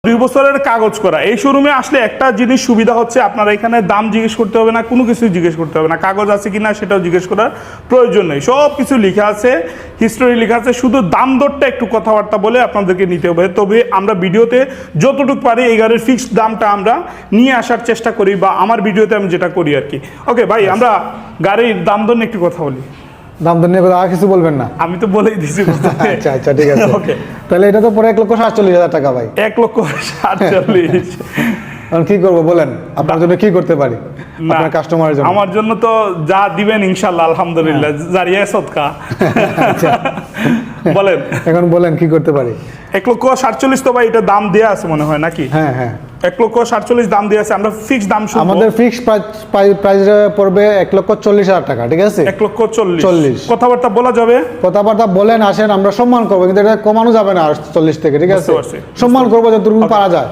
2 বছরের কাগজ করা। এই শোরুমে আসলে একটা জিনিস সুবিধা হচ্ছে, আপনারা এখানে দাম জিজ্ঞেস করতে হবে না, কোনো কিছু জিজ্ঞেস করতে হবে না, কাগজ আছে কিনা সেটাও জিজ্ঞেস করার প্রয়োজন নেই। সব কিছু লেখা আছে, হিস্টোরি লেখা আছে, শুধু দাম দরটা একটু কথাবার্তা বলে আপনাদেরকে নিতে হবে। তবে আমরা ভিডিওতে যতটুকু পারি এই গাড়ির ফিক্সড দামটা আমরা নিয়ে আসার চেষ্টা করি, বা আমার ভিডিওতে আমি যেটা করি আর কি। ওকে ভাই, আমরা গাড়ির দাম দর নিয়ে একটু কথা বলি। দাম দর নিয়ে আর কিছু বলবেন না? আমি তো বলেই দিছি। আচ্ছা আচ্ছা, ঠিক আছে। ওকে, তাহলে এটা তো পরে 1,47,000 টাকা ভাই। 1,47,000। এখন কি করবো বলেন, আপনার জন্য কি করতে পারি আপনার কাস্টমারের জন্য? আমার জন্য তো যা দিবেন ইনশাআল্লাহ আলহামদুলিল্লাহ, জারিয়া সদকা। বলেন, এখন বলেন কি করতে পারি? 1,47,000 তো ভাই এটা দাম দেয়া আছে মনে হয় নাকি? হ্যাঁ হ্যাঁ, 1,47,000 দাম দেয়া আছে। আমরা ফিক্স দাম শুনবো। আমাদের ফিক্স প্রাইস পড়বে 1,40,000 টাকা, ঠিক আছে? 1,40,000 কথাবার্তা বলা যাবে? কথাবার্তা বলেন, আসেন, আমরা সম্মান করবো, কিন্তু এটা কমানো যাবে না আর 40 থেকে, ঠিক আছে? বুঝতে পারছি। সম্মান করবো যতটুকু পারা যায়।